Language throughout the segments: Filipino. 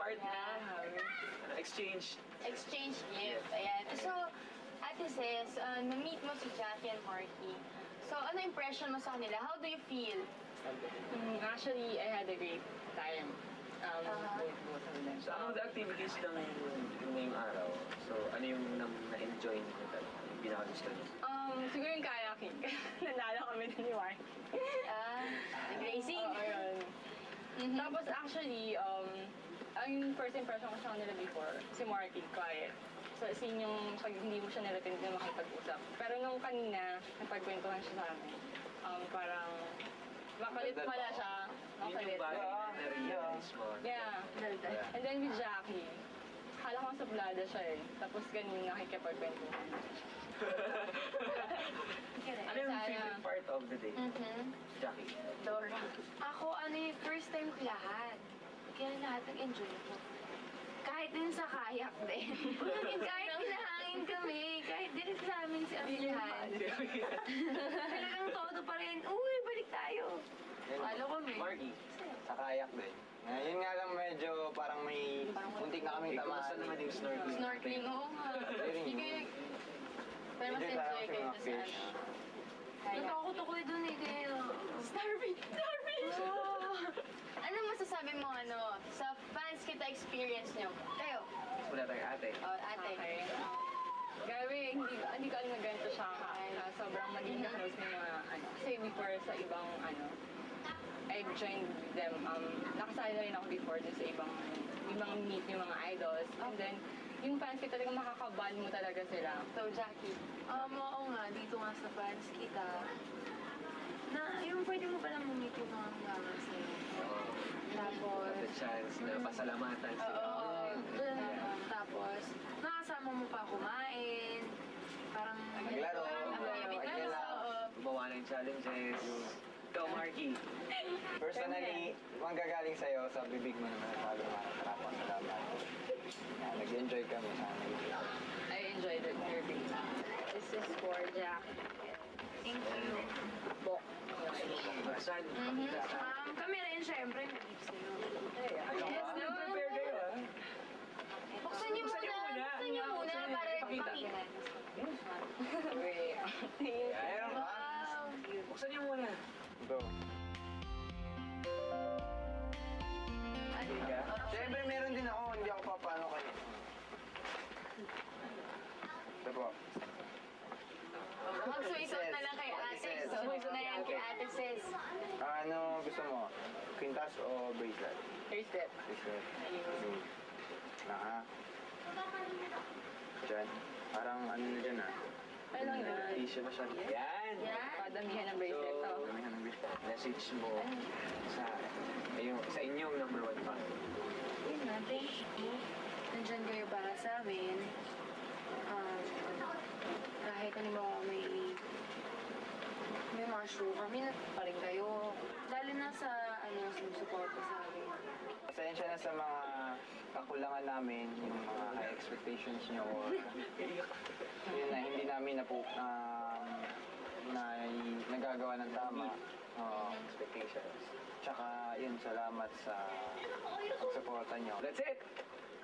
Art na. Exchange. Exchange gift. Ayan. So, Ate Ces, na-meet mo si Jackie and Marky. So, ano impression mo sa kanila? How do you feel? Actually, I had a great time. With both of them. So, among the activities ng ngayong araw, so ano yung na-enjoy niyo talaga? Yung pinaka-gusto niyo? Siguro yung kayaking. Nanalo kami din ni Marky. Racing? Oo, yun. Tapos actually, ang first impression ko sa kanila before, si Marky, quiet. So, sin yung pag hindi mo siya nilapinig na makipag-usap. Pero nung kanina, napagkwentuhan siya sa amin, parang makulit pala siya. Yun yung bagay na na-realize mo. Yeah. And then with Jackie, akala ko suplada siya eh. Tapos ganun nakikipagkwentuhan. Ano yung favorite part of the day? Jackie? Laura. Ako, first time ko lahat. Kaya lahat nag-enjoy ko. Kahit din sa kayak din. Kahit pinahangin kami, kahit din sa amin si Amihan. Talagang todo pa rin, uy, balik tayo. Palo kami. Marky? Sa kayak din. Yun nga lang medyo parang may muntik na kaming tamaan. Kumusta naman yung snorkeling? Snorkeling, oo nga. Pero mas enjoy kayo sa ano. Natakot ako dun eh, kaya... Starfish! Ano masasabi mo sa fans kita experience nyo? Kayo? Wala tayong ate. Ate. Okay. Grabe, hindi ko alam na ganito siya. Sobrang maging na-close ng mga Kasi before sa ibang I've joined them. Nakasali na rin ako before dun sa ibang meet yung mga idols. And then, yung fans kita talagang makakabal mo talaga sila. So, Jackie. Oo nga, dito nga sa fans kita. Na, yung pwede mo palang mamit yung mga hanggang sa'yo. Tapos... The chance na pasalamatan sila. Tapos, nakasama mo pa kumain. Parang... Naglaro. Gumawa ng challenges. Ikaw, Marky. Personally, manggagaling sa'yo sa bibig mo naman sabi mo, maraming salamat. Nag-enjoy kami sana. I enjoyed it very much. This is for Jack. Thank you. Bok. Saan? Kami rin, syempre, nag-gift sa'yo. Yes, no? Prepare kayo, ha? Buksan niyo muna para ipakita. Ayan, Wow! buksan niyo muna. Go. Siyempre, meron din ako. Hindi ako papano kayo. Ito po. Magsuisot na lang kay ate. Susunod na yan kay ate Ces. Ano gusto mo? Quintas o bracelet? Bracelet. Bracelet. Ha? Diyan. Parang ano na dyan ah. Ano yun? Hindi siya masyado. Yan! Padamihan ng bracelet to. Message mo sa inyong number 1 fan. Yun na, thank you. Nandyan kayo para sa amin. Kahit ano mo may mga show kami na pa rin kayo. Lalo na sa sumusuporta sa amin. Pasensya na sa mga kakulangan namin, yung mga high expectations nyo or yun na hindi namin nagagawa ng tama. Expectations. Tsaka yun, salamat sa pagsuporta nyo. That's it!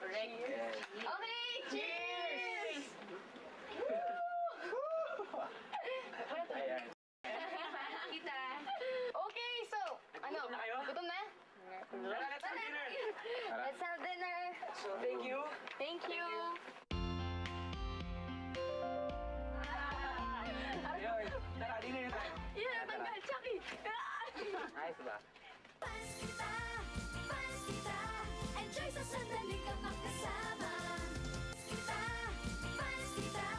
Correct. Yes. Okay, cheers! Ayan. Kita. Okay, so, Gutom na kayo? Gutom na? Let's have dinner! Let's have dinner. So, thank you. Thank you. Ayun. Tara, dinner na tayo. Yeah, tanggal, Chucky. Ayos ba? Fans kita, enjoy sa sandali ka makasama. Fans kita,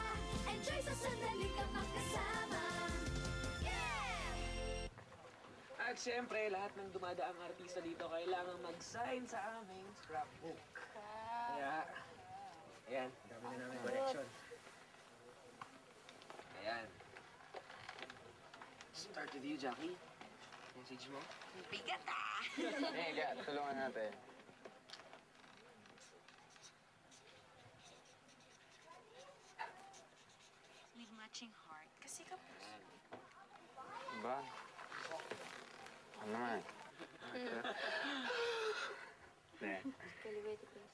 enjoy sa sandali ka makasama. Yeah! At syempre, lahat ng dumadaang artista dito kailangan mag-sign sa aming scrapbook. Kaya, ayan, dami na namin collection. Ayan. Start with you, Jackie. Message mo? Bigat ah! Mega, tulungan natin. With matching heart. Kasi kapos. Diba? Ano naman? Eh. Kaliwete ko sa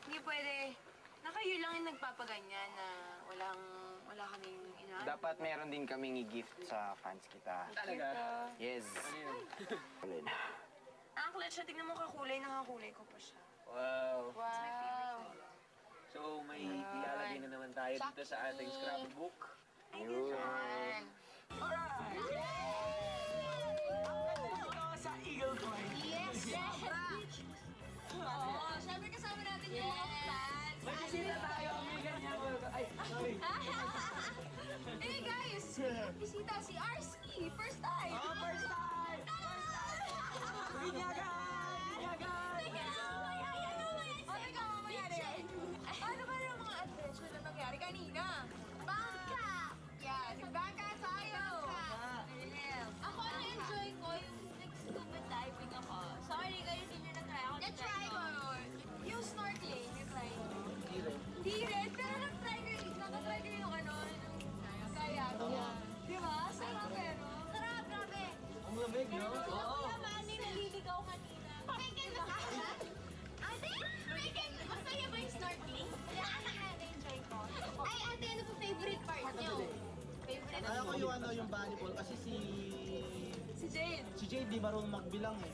Hindi pwede. Na kayo lang yung nagpapaganyan na wala kaming inaano. Dapat meron din kaming i-gift sa fans kita. Talaga? Yes. Ano yun? Alin. Ang kulit siya. Tingnan mo kakulay. Nakakulay ko pa siya. Wow. Wow. So, may ilalagay na naman tayo dito sa ating scrapbook. Yun. Sa Eagle Point. Yes! Oo, syempre kasama natin yung mga fans. Magsisita tayo. May ganyan. Ay, sorry. Hey guys! Bisita si Arski! First time! Oh, first time! Binyagan! Binyagan! Ano ba yung mga adventure na nangyari kanina? Bangka! Yeah, nagbangka tayo! Ako na-enjoy ko yung nag-scuba diving ako. Sorry kayo, hindi nyo na-try ako. Na-try ko! Yung snorkeling, na-try ko. Hindi rin, pero na-try ko yung ano, yung kayak. Di ba? Sarap pero. Sarap, grabe. Ang lamig, no? Oo. Naman, may naliligaw kanina. Megan, ate, Megan, masaya ba yung snorkeling? Yeah, na-enjoy ko. Ay, ate, ano po favorite part niyo? Favorite Kaya ko yung ano, yung volleyball kasi Si Jade. si Jade di marunong magbilang eh.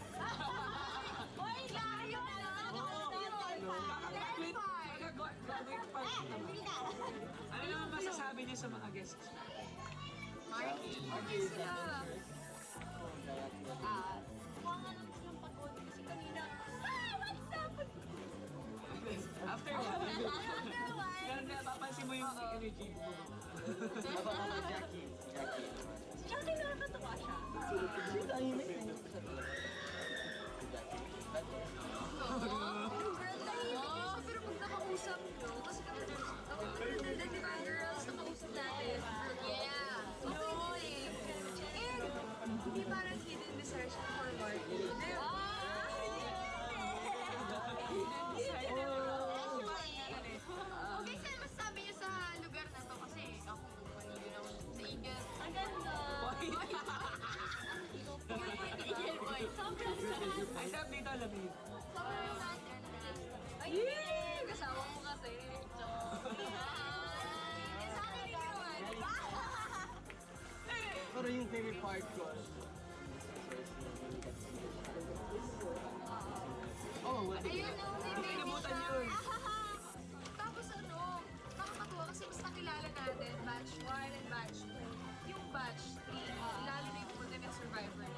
Uy, layo na! Best part! Gagawin pa. Ano naman masasabi niyo sa mga guests? Okay sila. Mukha nga naman silang pagod kasi kanina. What's up? After one. After a while. Ganda, papansin mo yung energy mo. Jackie. Si Jackie nakakatawa siya. Pero pag nakausap nyo, kasi kami di ba girls, nakausap natin. Yeah. No eh. And hindi parang hidden desertion for Marky. Di ba? Okay, saan masasabi niyo sa lugar na to? Kasi ako, manilo naman sa Eagle. Ang ganda! Eagle Boy. Sobrang sarap. Ay, sabi dito, lamig. Sobrang romantic. Ay, kasama mo kasi. Sa akin naman. Pero yung favorite part ko, Ayun, no, may baby Kalimutan siya. yun. Tapos ano, nakakatuwa kasi mas nakilala natin, batch 1 and batch 2. Yung batch 3, lalo na yung pumunta ng Survivor